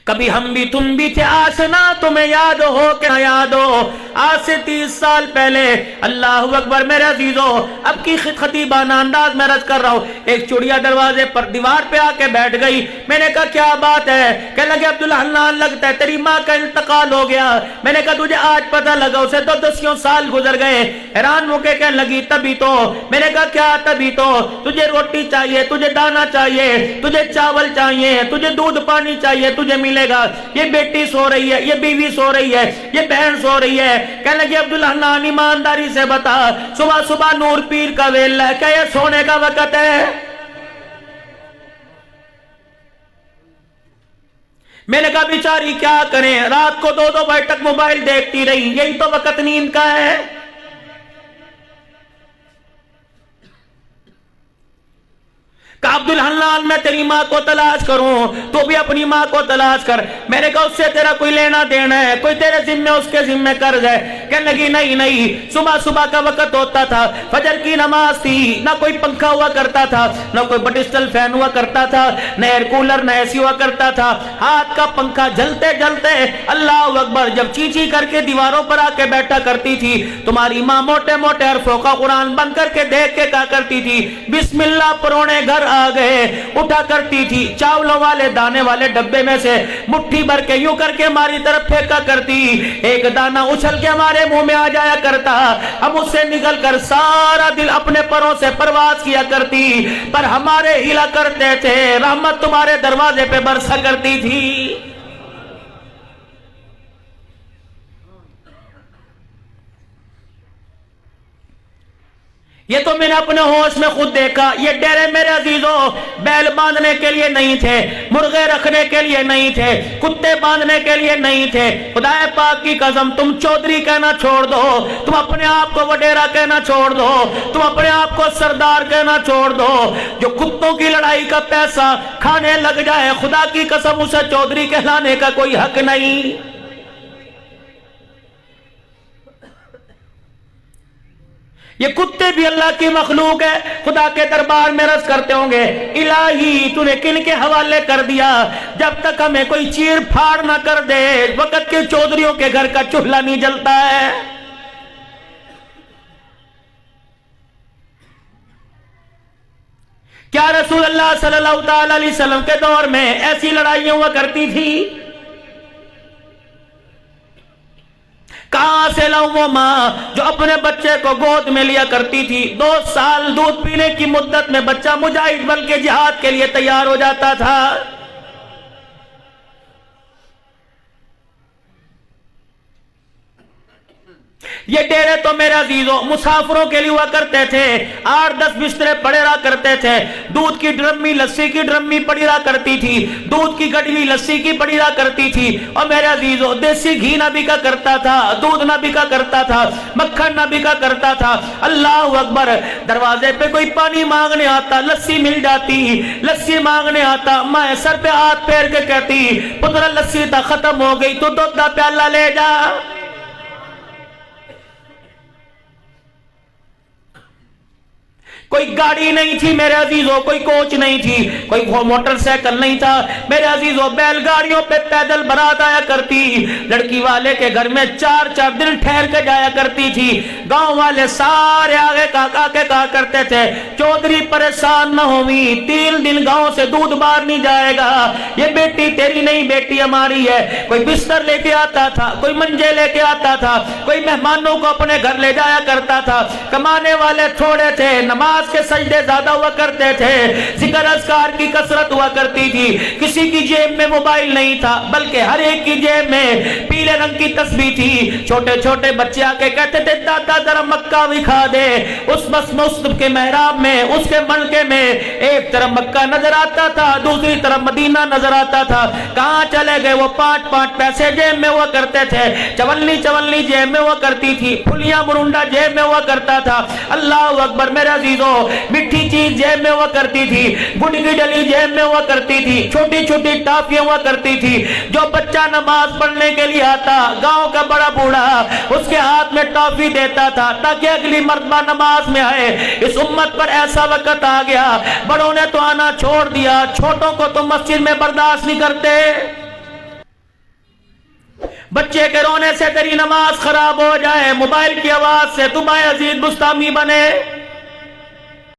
کبھی ہم بھی تم بھی تھے آشنا، تمہیں یاد ہو کہ نہ یاد ہو، آج سے 30 سال پہلے۔ اللہ اکبر میرے عزیزو، اب کی خطیبانہ انداز میں رد کر رہا ہوں، ایک چڑیا دروازے پر دیوار پہ آ کے بیٹھ گئی۔ میں نے کہا کیا بات ہے؟ کہنے لگے عبدالحنان لگتا ہے تیری ماں کا انتقال ہو گیا۔ میں نے کہا تجھے آج پتہ لگا، اسے تو 10 سال گزر گئے۔ حیران ہو کے کہنے لگی تبھی تو۔ میں نے کہا کیا تبھی تو؟ تجھے روٹی چاہیے، تجھے دانا چاہیے، تجھے چاول چاہیے، تجھے دودھ پانی چاہیے، تجھے ملے گا۔ یہ بیٹی سو رہی ہے، یہ بیوی سو رہی ہے، یہ بہن سو رہی ہے۔ کہنے لگے عبدالحنان ایمانداری سے بتا، صبح صبح نور پیر کا ویلا ہے، کیا یہ سونے کا وقت ہے؟ میں نے کہا بیچاری کیا کریں، رات کو 2 بجے تک موبائل دیکھتی رہی، یہی تو وقت نیند کا ہے۔ کہ عبدالحنان میں تیری ماں کو تلاش کروں، تو بھی اپنی ماں کو تلاش کر۔ میں نے کہا اس سے تیرا کوئی لینا دینا ہے، کوئی تیرے ذمہ اس کے ذمہ قرض ہے؟ کہنے لگی نہیں نہیں، صبح صبح کا وقت ہوتا تھا، فجر کی نماز تھی، نہ کوئی پنکھا ہوا کرتا تھا، نہ کوئی بٹسٹل فین ہوا کرتا تھا، نہ ایئر کولر، نہ ایسی ہوا کرتا تھا۔ ہاتھ کا پنکھا جلتے جلتے اللہ اکبر جب چی چی کر کے دیواروں پر آ کے بیٹھا کرتی تھی، تمہاری ماں موٹے موٹے حرفوں کا قرآن بند کر کے دیکھ کے کہا کرتی تھی بسم اللہ پرونے گھر آ گئے۔ اٹھا کرتی تھی، چاولوں والے دانے والے ڈبے میں سے مٹھی بھر کے یوں کر کے ہماری طرف پھینکا کرتی، ایک دانہ اچھل کے ہمارے منہ میں آ جایا کرتا، ہم اس سے نگل کر سارا دل اپنے پروں سے پرواز کیا کرتی، پر ہمارے ہلا کرتے تھے، رحمت تمہارے دروازے پہ برسا کرتی تھی۔ یہ تو میں نے اپنے ہوش میں خود دیکھا۔ یہ ڈیرے میرے عزیزوں بیل باندھنے کے لیے نہیں تھے، مرغے رکھنے کے لیے نہیں تھے، کتے باندھنے کے لیے نہیں تھے۔ خدا پاک کی قسم تم چودھری کہنا چھوڑ دو، تم اپنے آپ کو وڈیرا کہنا چھوڑ دو، تم اپنے آپ کو سردار کہنا چھوڑ دو، جو کتوں کی لڑائی کا پیسہ کھانے لگ جائے، خدا کی قسم اسے چودھری کہلانے کا کوئی حق نہیں۔ یہ کتے بھی اللہ کی مخلوق ہے، خدا کے دربار میں عرض کرتے ہوں گے الہی تو نے کن کے حوالے کر دیا، جب تک ہمیں کوئی چیر پھاڑ نہ کر دے وقت کے چودھریوں کے گھر کا چولہا نہیں جلتا ہے۔ کیا رسول اللہ صلی اللہ علیہ وسلم کے دور میں ایسی لڑائیاں ہوا کرتی تھی؟ کہاں سے لاؤں وہ ماں جو اپنے بچے کو گود میں لیا کرتی تھی، 2 سال دودھ پینے کی مدت میں بچہ مجاہد بلکہ جہاد کے لیے تیار ہو جاتا تھا۔ یہ ڈیرے تو میرے عزیزوں مسافروں کے لیے ہوا کرتے تھے، 8-10 بسترے پڑے رہا کرتے تھے، دودھ کی ڈرمی لسی کی ڈرمی پڑی رہا کرتی تھی، دودھ کی گڈلی لسی کی پڑی رہا کرتی تھی، اور میرے عزیزوں دیسی گھی نہ بکا کرتا تھا، دودھ نہ بکا کرتا تھا، مکھن نہ بکا کرتا تھا۔ اللہ اکبر، دروازے پہ کوئی پانی مانگنے آتا، لسی مل جاتی، لسی مانگنے آتا، ماں سر پہ ہاتھ پھیر کے کہتی پتر لسی تا ختم ہو گئی، تو دودھ دا پیالہ لے جا۔ کوئی گاڑی نہیں تھی میرے عزیزوں، کوئی کوچ نہیں تھی، کوئی موٹر سائیکل نہیں تھا میرے عزیزوں، بیل گاڑیوں پہ پیدل برات آیا کرتی، لڑکی والے کے گھر میں 4 دن ٹھہر کے جایا کرتی تھی۔ گاؤں والے سارے آگے کہا کرتے تھے چودھری پریشان نہ ہوئی، 3 دن گاؤں سے دودھ باہر نہیں جائے گا، یہ بیٹی تیری نہیں بیٹی ہماری ہے۔ کوئی بستر لے کے آتا تھا، کوئی منجے لے کے آتا تھا، کوئی مہمانوں کو اپنے گھر لے جایا کرتا تھا۔ کمانے والے تھوڑے تھے، نماز کے سجدے زیادہ ہوا کرتے تھے، ذکر اذکار کی کثرت ہوا کرتی تھی، کسی کی جیب میں موبائل نہیں تھا بلکہ ہر ایک کی جیب میں پیلے رنگ کی تسبیح تھی۔ چھوٹے چھوٹے بچے آ کے کہتے تھے دادا ذرا مکہ دکھا دے۔ اس مسجد کے محراب میں، اس کے ملکے میں ایک طرف مکہ نظر آتا تھا، دوسری طرف مدینہ نظر آتا تھا۔ کہاں چلے گئے وہ 5 پیسے جیب میں ہوا کرتے تھے، چولنی جیب میں ہوا کرتی تھی، پھلیاں مرونڈا جیب میں ہوا کرتا تھا۔ اللہ اکبر میرے عزیزوں، مٹھی چیز جیب میں ہوا کرتی تھی، گڑ کی ڈلی جیب میں ہوا کرتی تھی، چھوٹی چھوٹی ٹافیاں ہوا کرتی تھی۔ جو بچہ نماز پڑھنے کے لیے آتا، گاؤں کا بڑا بوڑھا اس کے ہاتھ میں ٹافی دیتا تھا تاکہ اگلی مرتبہ نماز میں آئے۔ اس امت پر ایسا وقت آ گیا، بڑوں نے تو آنا چھوڑ دیا، چھوٹوں کو تو مسجد میں برداشت نہیں کرتے۔ بچے کے رونے سے تیری نماز خراب ہو جائے، موبائل کی آواز سے تم عزیز مستمی بنے۔